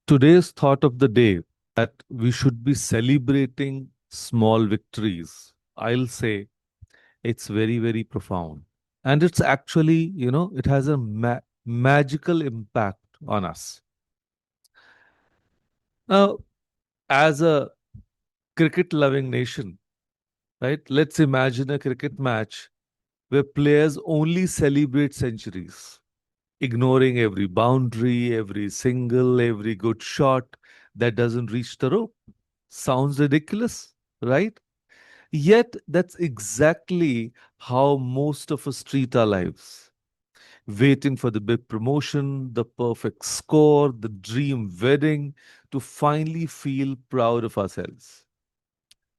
Today's thought of the day that we should be celebrating small victories. I'll say it's very, very profound. And it's actually, it has a magical impact on us. Now, as a cricket loving nation, right, let's imagine a cricket match where players only celebrate centuries, ignoring every boundary, every single, every good shot that doesn't reach the rope. Sounds ridiculous, right? Yet, that's exactly how most of us treat our lives. Waiting for the big promotion, the perfect score, the dream wedding to finally feel proud of ourselves.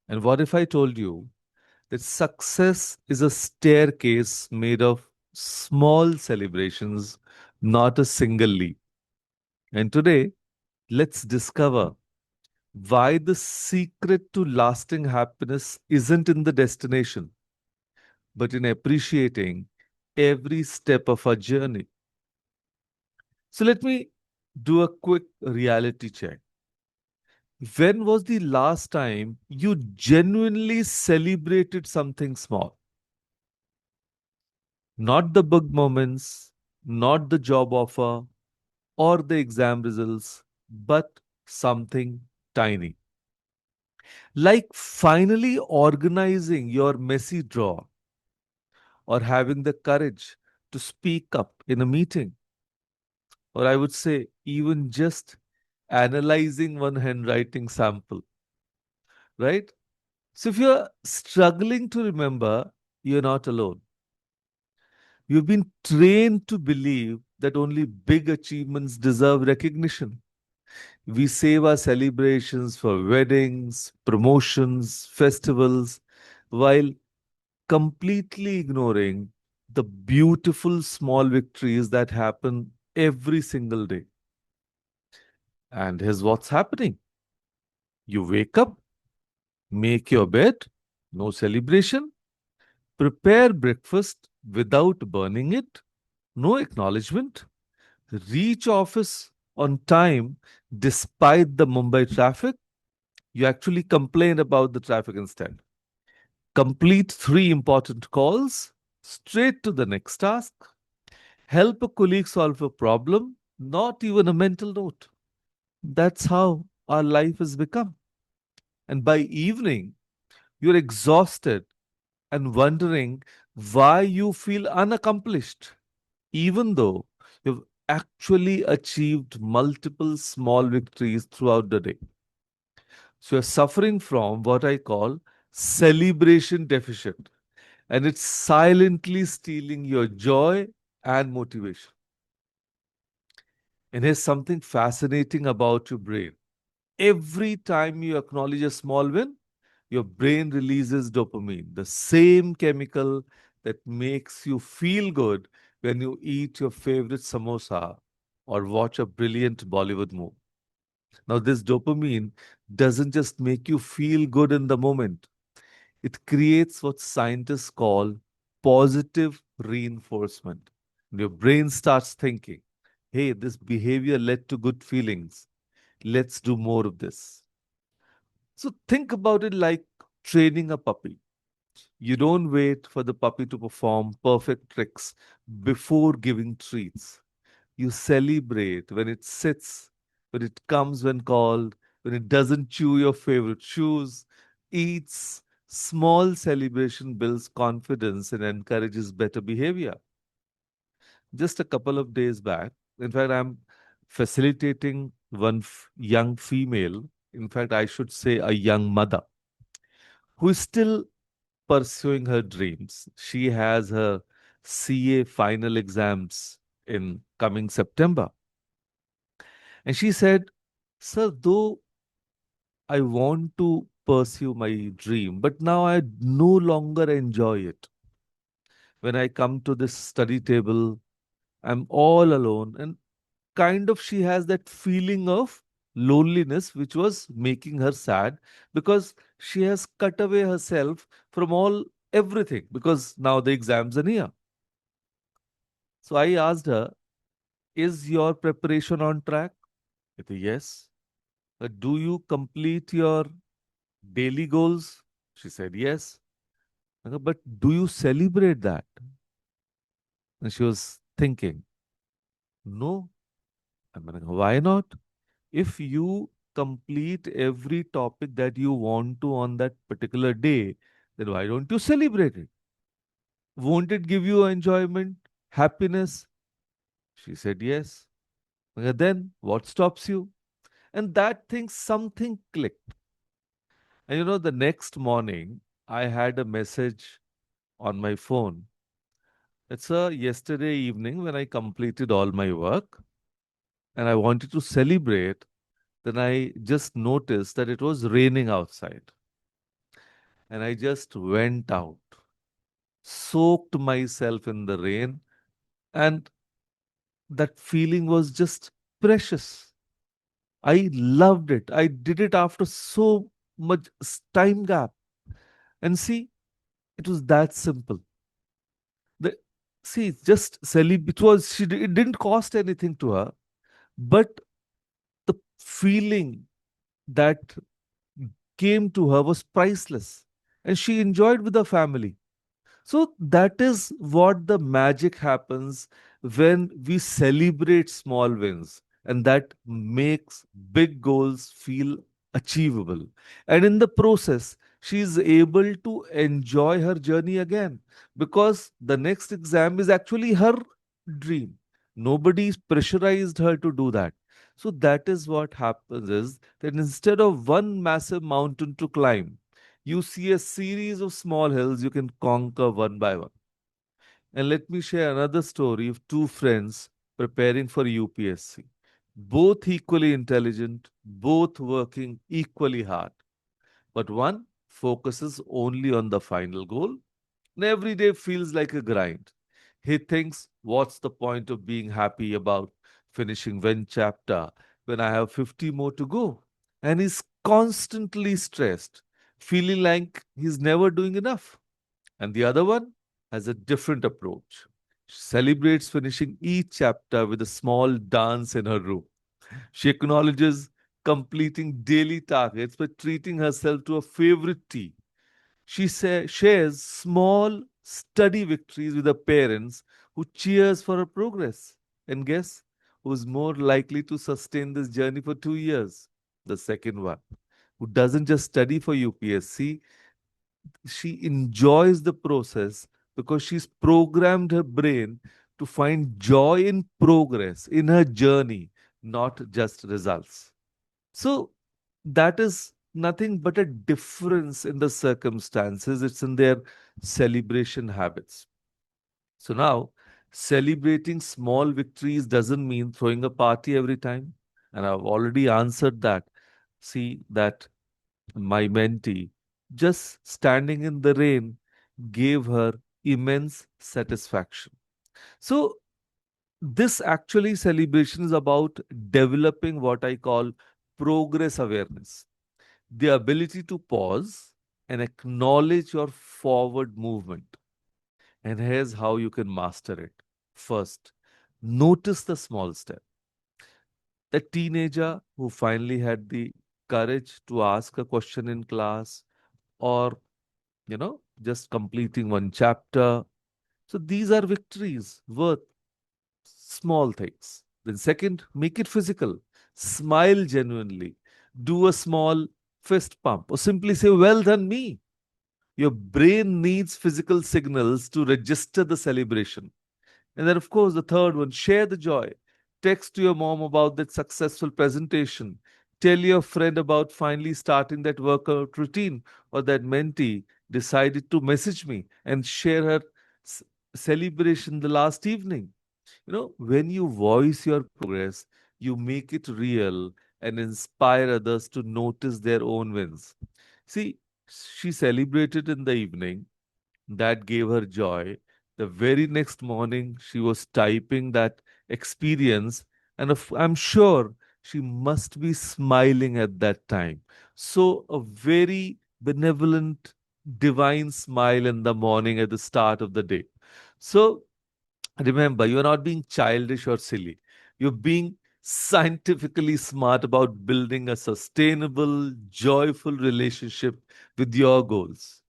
And what if I told you that success is a staircase made of small celebrations, not a single leap? And today, let's discover why the secret to lasting happiness isn't in the destination, but in appreciating every step of our journey. So let me do a quick reality check. When was the last time you genuinely celebrated something small? Not the big moments, not the job offer or the exam results, but something tiny. Like finally organizing your messy drawer or having the courage to speak up in a meeting, or I would say, even just analyzing one handwriting sample, right? So if you're struggling to remember, you're not alone. You've been trained to believe that only big achievements deserve recognition. We save our celebrations for weddings, promotions, festivals, while completely ignoring the beautiful small victories that happen every single day. And here's what's happening: you wake up, make your bed, no celebration, prepare breakfast without burning it, no acknowledgement, reach office on time despite the Mumbai traffic. You actually complain about the traffic instead. Complete three important calls, straight to the next task, help a colleague solve a problem, not even a mental note. That's how our life has become. And by evening, you're exhausted and wondering why you feel unaccomplished, even though you've actually achieved multiple small victories throughout the day. So you're suffering from what I call celebration deficit, and it's silently stealing your joy and motivation. And here's something fascinating about your brain. Every time you acknowledge a small win, your brain releases dopamine, the same chemical that makes you feel good when you eat your favorite samosa or watch a brilliant Bollywood movie. Now, this dopamine doesn't just make you feel good in the moment, it creates what scientists call positive reinforcement. Your brain starts thinking, hey, this behavior led to good feelings. Let's do more of this. So think about it like training a puppy. You don't wait for the puppy to perform perfect tricks before giving treats. You celebrate when it sits, when it comes when called, when it doesn't chew your favorite shoes, eats. Small celebration builds confidence and encourages better behavior. Just a couple of days back, in fact, I'm facilitating one young female, in fact, I should say a young mother, who is still pursuing her dreams. She has her CA final exams in coming September. And she said, Sir, though I want to pursue my dream, but now I no longer enjoy it. When I come to this study table, I'm all alone, and kind of she has that feeling of loneliness which was making her sad because she has cut away herself from all everything because now the exams are near. So I asked her, is your preparation on track? I said, yes. Do you complete your daily goals? She said, yes. I go, but do you celebrate that? And she was thinking, no. I'm like, why not? If you complete every topic that you want to on that particular day, then why don't you celebrate it? Won't it give you enjoyment, happiness? She said, yes. Okay, then what stops you? And that thing, something clicked. And the next morning, I had a message on my phone. It's a yesterday evening when I completed all my work and I wanted to celebrate. Then I just noticed that it was raining outside. And I just went out, soaked myself in the rain, and that feeling was just precious. I loved it. I did it after so much time gap. And see, it was that simple. The, see, just it was, it didn't cost anything to her, but the feeling that came to her was priceless. And she enjoyed with her family. So that is what the magic happens when we celebrate small wins, and that makes big goals feel achievable. And in the process, she is able to enjoy her journey again because the next exam is actually her dream. Nobody's pressurized her to do that. So that is what happens is that instead of one massive mountain to climb, you see a series of small hills you can conquer one by one. And let me share another story of two friends preparing for UPSC. Both equally intelligent, both working equally hard. But one focuses only on the final goal, and every day feels like a grind. He thinks, what's the point of being happy about finishing one chapter when I have 50 more to go? And he's constantly stressed, feeling like he's never doing enough. And the other one has a different approach. She celebrates finishing each chapter with a small dance in her room. She acknowledges completing daily targets by treating herself to a favorite tea. Shares small, steady victories with her parents who cheers for her progress. And guess who's more likely to sustain this journey for 2 years? The second one, who doesn't just study for UPSC, she enjoys the process because she's programmed her brain to find joy in progress, in her journey, not just results. So that is nothing but a difference in the circumstances. It's in their celebration habits. So now, celebrating small victories doesn't mean throwing a party every time. And I've already answered that. See, that my mentee, just standing in the rain, gave her immense satisfaction. So, this actually celebration is about developing what I call progress awareness, the ability to pause and acknowledge your forward movement. And here's how you can master it. First, notice the small step. The teenager who finally had the courage to ask a question in class, or just completing one chapter. So these are victories worth small things. Then, second, make it physical. Smile genuinely. Do a small fist pump or simply say, well done, me. Your brain needs physical signals to register the celebration. And then, of course, the third one, share the joy. Text to your mom about that successful presentation. Tell your friend about finally starting that workout routine, or that mentee decided to message me and share her s- celebration the last evening. When you voice your progress, you make it real and inspire others to notice their own wins. See, she celebrated in the evening, that gave her joy. The very next morning, she was typing that experience, and I'm sure she must be smiling at that time. So, a very benevolent, divine smile in the morning at the start of the day. So, remember, you're not being childish or silly. You're being scientifically smart about building a sustainable, joyful relationship with your goals.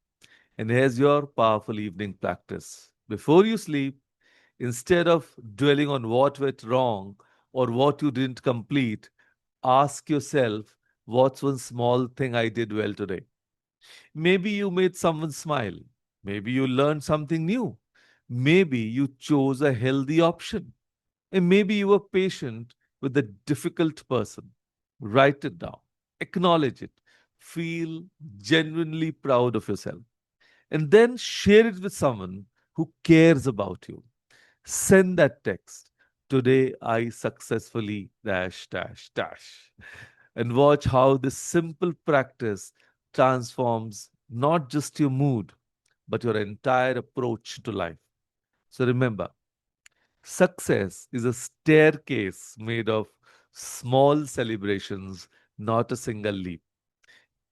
And here's your powerful evening practice. Before you sleep, instead of dwelling on what went wrong or what you didn't complete, ask yourself, what's one small thing I did well today? Maybe you made someone smile. Maybe you learned something new. Maybe you chose a healthy option. And maybe you were patient with a difficult person. Write it down, acknowledge it, feel genuinely proud of yourself, and then share it with someone who cares about you. Send that text. Today I successfully dash dash dash. And watch how this simple practice transforms not just your mood, but your entire approach to life. So remember, success is a staircase made of small celebrations, not a single leap.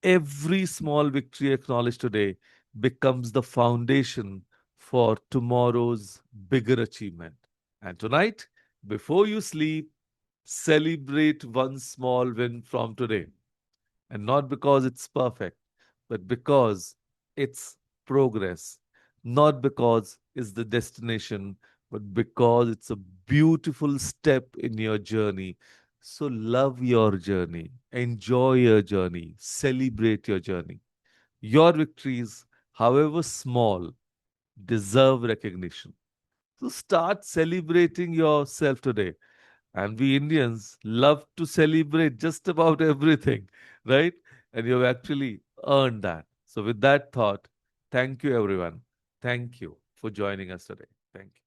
Every small victory acknowledged today becomes the foundation for tomorrow's bigger achievement. And tonight, before you sleep, celebrate one small win from today. And not because it's perfect, but because it's progress. Not because it's the destination, but because it's a beautiful step in your journey. So love your journey, enjoy your journey, celebrate your journey. Your victories, however small, deserve recognition. So start celebrating yourself today. And we Indians love to celebrate just about everything, right? And you've actually earned that. So, with that thought, thank you, everyone. Thank you for joining us today. Thank you.